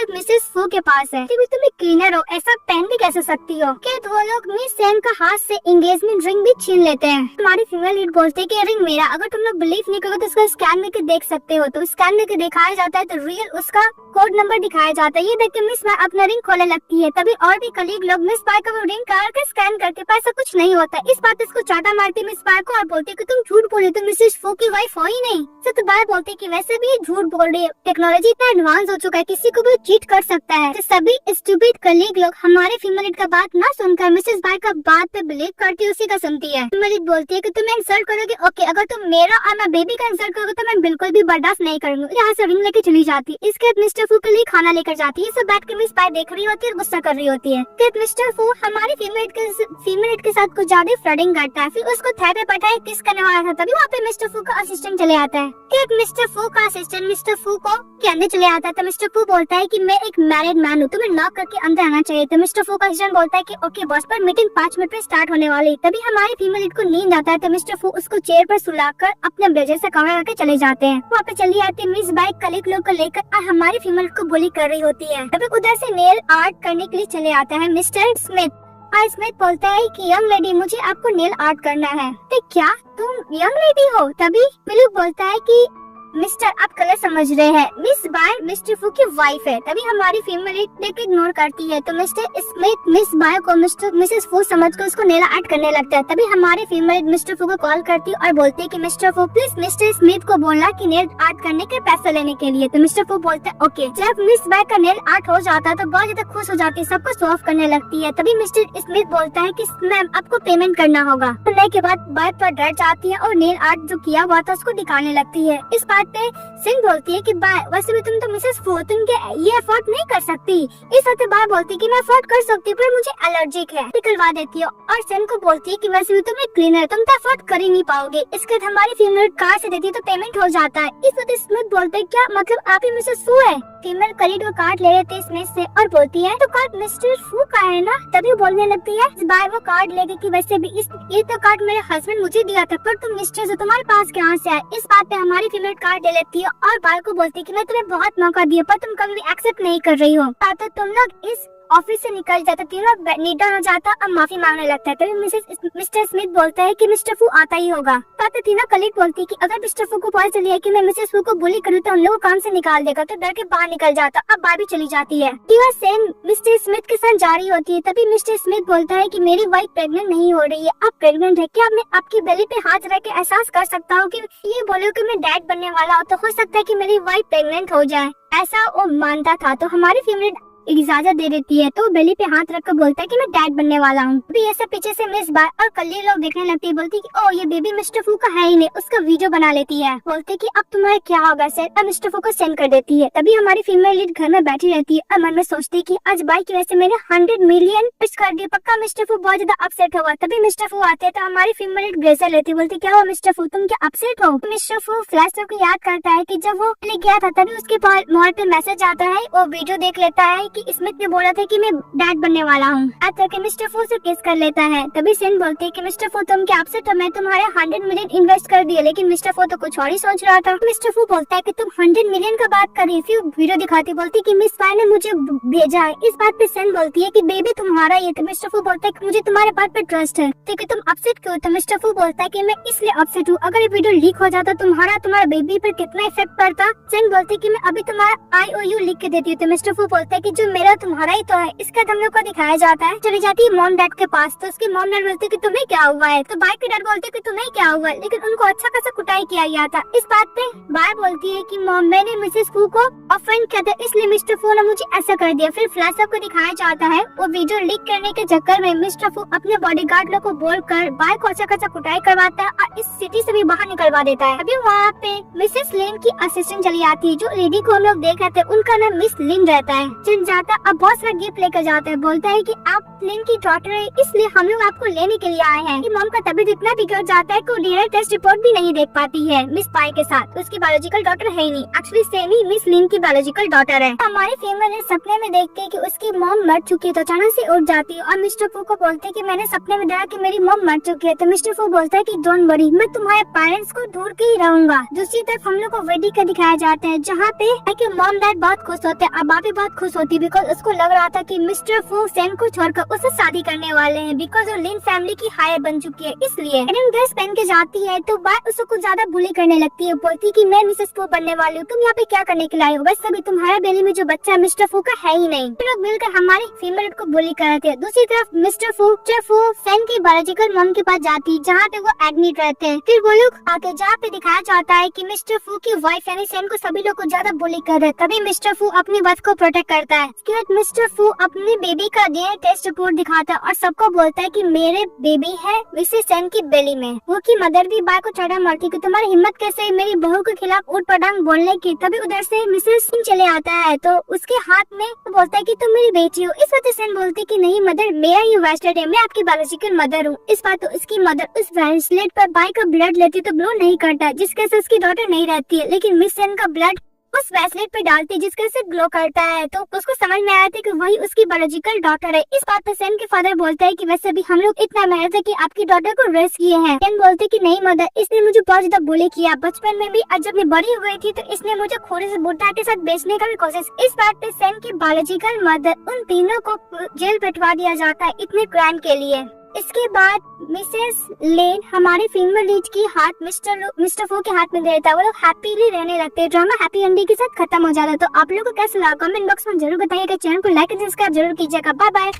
मिसेस फू के पास है, फिर तुम एक क्लीनर हो, ऐसा पहन भी कैसे सकती हो? कि वो लोग मिस सेम का हाथ से एंगेजमेंट रिंग भी छीन लेते हैं। तुम्हारी फीमेल लीड बोलते है कि रिंग मेरा, अगर तुम लोग बिलीव नहीं करोगे तो उसका स्कैन करके देख सकते हो। तो स्कैन करके दिखाया जाता है तो रियल उसका कोड नंबर दिखाया जाता है। ये देख के मिस बाय अपना रिंग खोलने लगती है। तभी और भी कलीग लोग मिस बाय का वो रिंग करके स्कैन करके पैसा कुछ नहीं होता। इस बात इसको चाटा मारती मिस बाय को और बोलती कि तुम झूठ बोल रही, तुम मिसेस फू की वाइफ हो ही नहीं। तो बाय बोलती कि वैसे भी झूठ बोल रही है, टेक्नोलॉजी इतना एडवांस हो चुका है किसी को भी चीट कर सकता है। तो सभी स्टूपिड कलीग लोग हमारे फीमेल का बात ना सुनकर मिसेस बाय का बात पे बिलीव करती उसी का सुनती है। फीमेल बोलती है कि तुम इंसल्ट करोगे ओके, अगर तुम मेरा और मैं बेबी का इंसल्ट करोगे तो मैं बिल्कुल भी बर्दाश्त नहीं करूंगी। यहाँ से रिंग लेके चली जाती। इसके बाद मिस्टर फू के लिए खाना लेकर जाती है। सब बैठ के मिस बाय देख रही होती है और गुस्सा कर रही होती है। फिर मिस्टर फू हमारी फीमेल के साथ कुछ ज्यादा फ्लर्टिंग करता है, फिर उसको थाई पे बैठाए किस करने वाला था। तभी वहाँ पे मिस्टर फू का असिस्टेंट चले आता है। फिर मिस्टर फू का असिस्टेंट मिस्टर फू को के अंदर चले आता है। तो मिस्टर फू बोलता है कि मैं एक मैरिड मैन हूँ, तुम्हें नॉक करके अंदर आना चाहिए। तो मिस्टर फू का असिस्टेंट बोलता है कि ओके बॉस, पर मीटिंग 5 मिनट में स्टार्ट होने वाली। तभी हमारी फीमेल को नींद आता है तो मिस्टर फू उसको चेयर पर सुलाकर अपने ब्लेजर से कवर करके चले जाते हैं। वहाँ पे चली आती मिस बाय कलीग लोग को लेकर और हमारी फीमेल को बुली कर रही होती है। तभी उधर से नेल आर्ट करने के लिए चले आता है मिस्टर स्मिथ। स्मिथ बोलता है कि यंग लेडी मुझे आपको नेल आर्ट करना है। तो क्या तुम यंग लेडी हो? तभी मिलू बोलता है कि मिस्टर आप गलत समझ रहे हैं, मिस बाय मिस्टर फू की वाइफ है। तभी हमारी फीमेल इग्नोर करती है तो मिस्टर स्मिथ मिस बाय को मिसेस फू समझकर उसको नेल आर्ट करने लगता है। तभी हमारी फीमेल मिस्टर फू को कॉल करती है और बोलती है कि मिस्टर फू प्लीज मिस्टर स्मिथ को बोलना कि नेल आर्ट करने के पैसे लेने के लिए। तो मिस्टर फू बोलते हैं ओके। जब मिस बाय का नेल आर्ट हो जाता है तो बहुत ज्यादा खुश हो जाती है, सबको शो ऑफ करने लगती है। तभी मिस्टर स्मिथ बोलता है कि मैम आपको पेमेंट करना होगा। करने के बाद बाय पर डर जाती है और नेल आर्ट जो किया हुआ था उसको दिखाने लगती है। इस बात पे सिंह बोलती है कि बाय वैसे भी तुम तो मिसेस फू, तुम क्या ये अफोर्ड नहीं कर सकती? इस वक्त बाय बोलती है कि मैं अफोर्ड कर सकती हूँ पर मुझे एलर्जिक है, निकलवा देती है। और सिंह को बोलती है कि वैसे भी तुम एक क्लीनर, तुम तो अफोर्ड कर ही नहीं पाओगे। इसके बाद हमारी फीमेल कार से देती है तो पेमेंट हो जाता है। इस वक्त स्मिथ बोलते है क्या मतलब आप ही मिसेस फू है? फीमेल कलीग वो कार्ड ले लेते स्मिथ से और बोलती है तो कार्ड मिस्टर फू का है ना? तभी बोलने लगती है बाय वो कार्ड लेके कि वैसे भी ये तो कार्ड मेरे हस्बैंड मुझे दिया था, पर तुम मिस्टर से तुम्हारे पास कहाँ से आए? इस बात पे हमारी फीमेल कार्ड ले लेती है और बाय को बोलती कि मैं तुम्हें बहुत मौका दिया पर तुम कभी भी एक्सेप्ट नहीं कर रही हो। तो तुम लोग इस ऑफिस से निकल जाता, तीनों नीट डाउन हो जाता और माफी मांगने लगता है। तभी मिस्टर स्मिथ बोलता है कि मिस्टर फू आता ही होगा। तो तीनों कलीग बोलती है कि अगर मिस्टर फू को पता चली है कि मैं मिसेस फू को बुली करूँ तो उन लोगों को काम से निकाल देगा, तो डर के बाहर निकल जाता। अब बाय भी चली जाती है। सेन मिस्टर स्मिथ के साथ जारी होती है। तभी मिस्टर स्मिथ बोलता है कि मेरी वाइफ प्रेग्नेंट नहीं हो रही है, आप प्रेग्नेंट है क्या? मैं आपकी बेली पे हाथ रख के एहसास कर सकता हूँ कि ये बोलो कि मैं डैड बनने वाला हूँ, तो हो सकता है कि मेरी वाइफ प्रेग्नेंट हो जाए। ऐसा वो मानता था। तो हमारी फीमेल इजाजत दे देती है। तो बेली पे हाथ रखकर बोलता है कि मैं डैड बनने वाला हूँ। अभी ये सब पीछे से मिस बाय और कल्ली लोग देखने लगती है। बोलती कि ओ ये बेबी मिस्टर फू का है ही नहीं, उसका वीडियो बना लेती है। बोलते कि अब तुम्हारे क्या होगा सर, अब मिस्टर फू को सेंड कर देती है। तभी हमारी फीमेल लीड घर में बैठी रहती है और मन में सोचती कि आज बाय की वजह से मैंने 100 मिलियन पिच कर दिया, पक्का मिस्टर फू बहुत ज्यादा अपसेट होगा। तभी मिस्टर फू आते हैं तो हमारी फीमेल लीड ग्रेसर लेती, बोलती क्या हुआ मिस्टर फू, तुम क्या अपसेट हो? मिस्टर फू फ्लैश को याद करता है कि जब वो गया था तभी उसके मोबाइल पे मैसेज आता है। वो वीडियो देख लेता है कि स्मिथ ने बोला था कि मैं डैड बनने वाला हूँ। आज तक मिस्टर फू से किस कर लेता है। तभी सेन बोलती है कि मिस्टर फू तुम क्या अपसेट हो, मैं तुम्हारे 100 मिलियन इन्वेस्ट कर दिए। लेकिन मिस्टर फू तो कुछ और ही सोच रहा था। मिस्टर फू बोलता है कि तुम 100 मिलियन का बात कर रही थी, वीडियो दिखाती। बोलती कि मिस बाय ने मुझे भेजा है। इस बात पे सेन बोलती है कि बेबी तुम्हारा ये। तो मिस्टर फू बोलता है कि मुझे तुम्हारे बात पे ट्रस्ट है, तो कि तुम अपसेट क्यों? तो मिस्टर फू बोलता है कि मैं इसलिए अपसेट हूँ, अगर ये वीडियो लीक हो जाता तुम्हारा बेबी पर कितना इफेक्ट पड़ता। सेन बोलती है कि मैं अभी तुम्हारा IOU लिख के देती हूँ। तो मिस्टर फू बोलता है कि जो मेरा तुम्हारा ही तो है। इसके बाद हम लोग को दिखाया जाता है, चली जाती है मॉम डैड के पास। तो उसकी मॉम डैड बोलते कि तुम्हें क्या हुआ है। तो बाय के डैड बोलते कि तुम्हें क्या हुआ है, लेकिन उनको अच्छा खासा कुटाई किया गया था। इस बात पे बाय बोलती है कि मॉम मैंने मिसेस फू को ऑफेंड किया था, इसलिए मिस्टर फू ने मुझे ऐसा कर दिया। फिर फ्लैश को दिखाया जाता है, वो वीडियो लीक करने के चक्कर में मिस्टर फू अपने बॉडीगार्ड लोग को बोलकर बाय को अच्छा खासा कुटाई करवाता है और इस सिटी से भी बाहर निकलवा देता है। अभी वहाँ पे मिसेस लिन की असिस्टेंट चली आती है। जो लेडी को हम लोग देख रहे थे उनका नाम मिस लिन रहता है। चल जाता अब बहुत सारा गिफ्ट लेकर जाता है। बोलता है कि आप लिन की डॉटर है, इसलिए हम लोग आपको लेने के लिए आए हैं। कि मॉम का तबीयत इतना बिगड़ जाता है कि डीएनए टेस्ट रिपोर्ट भी नहीं देख पाती है मिस पाई के साथ। उसकी बायोलॉजिकल डॉटर है ही नहीं, एक्चुअली सेमी मिस लिन की बायोलॉजिकल डॉटर है। हमारी फीमेल सपने में देखते है कि उसकी मॉम मर चुकी है, तो अचानक से उठ जाती है और मिस्टर फू को बोलते है कि मैंने सपने में देखा कि मेरी मॉम मर चुकी है। तो मिस्टर फू बोलता है कि डोंट वरी, मैं तुम्हारे पेरेंट्स को ढूंढ के ही रहूंगा। दूसरी तरफ हम लोग को वेडिंग का दिखाया जाता है, जहाँ पे मॉम डैड बहुत खुश होते हैं और बाप भी बहुत खुश होती है, बिकॉज उसको लग रहा था कि मिस्टर फू सेन को छोड़कर उससे शादी करने वाले हैं, बिकॉज वो लिन फैमिली की हायर बन चुकी है। इसलिए एडम ड्रेस पहन के जाती है तो बाय उसको कुछ ज्यादा बुली करने लगती है। बोलती कि मैं मिसेस फू बनने वाली हूँ, तुम यहाँ पे क्या करने के लिए आई हो? वैसे भी तुम्हारे बेली में जो बच्चा मिस्टर फू का है ही नहीं। लोग मिलकर हमारी फीमेल को बुली कराते हैं। दूसरी तरफ मिस्टर फू सेन की बायोलॉजिकल मॉम के पास जाती है, जहाँ पे वो एडमिट रहते हैं। फिर वो लोग आके जहाँ पे दिखाया जाता है कि मिस्टर फू की वाइफ यानी सेन को सभी लोग को ज्यादा बुली कर रहे हैं। तभी मिस्टर फू अपनी वाइफ को प्रोटेक्ट करता है। उसके बाद मिस्टर फू अपने बेबी का डीएनए टेस्ट रिपोर्ट दिखाता है और सबको बोलता है कि मेरे बेबी है मिसेस सेन की बेली में। वो की मदर भी बाय को चढ़ा मारती कि तुम्हारी हिम्मत कैसे मेरी बहू के खिलाफ उठ पटांग बोलने की। तभी उधर से मिसेस सिंह चले आता है तो उसके हाथ में वो बोलता है कि तुम मेरी बेटी हो। इस वजह सेन बोलती कि नहीं मदर, मेरा ये ब्रेसलेट है, मैं आपकी बायोलॉजिकल मदर हूँ। इस बात तो उसकी मदर उस ब्रेसलेट पर बाय का ब्लड लेती तो ब्लो नहीं करता, जिसके से उसकी डॉटर नहीं रहती है, लेकिन मिस सेन का ब्लड उस ब्रेसलेट पे डालती जिसके से ग्लो करता है। तो उसको समझ में आया था कि वही उसकी बायोलॉजिकल डॉटर है। इस बात पर सेन के फादर बोलता है कि वैसे भी हम लोग इतना मेहनत है कि आपकी डॉटर को रेस किए हैं। सेन बोलते कि नहीं मदर, इसने मुझे बहुत ज्यादा बुली किया बचपन में भी, और जब मैं बड़ी हो गई थी तो इसने मुझे खोरे से बुढ़ा के साथ बेचने का भी कोशिश। इस बात पे सेन की बायोलॉजिकल मदर उन तीनों को जेल बैठवा दिया जाता है इतने क्राइम के लिए। इसके बाद मिसेस लेन हमारे फीमेल लीड की हाथ मिस्टर फू के हाथ में देता है। वो लोग हैप्पीली रहने लगते हैं। ड्रामा हैप्पी एंडिंग के साथ खत्म हो जाता है। तो आप लोगों को कैसा लगा कमेंट बॉक्स में जरूर बताइएगा। चैनल को लाइक एंड सब्सक्राइब जरूर कीजिएगा। Bye bye.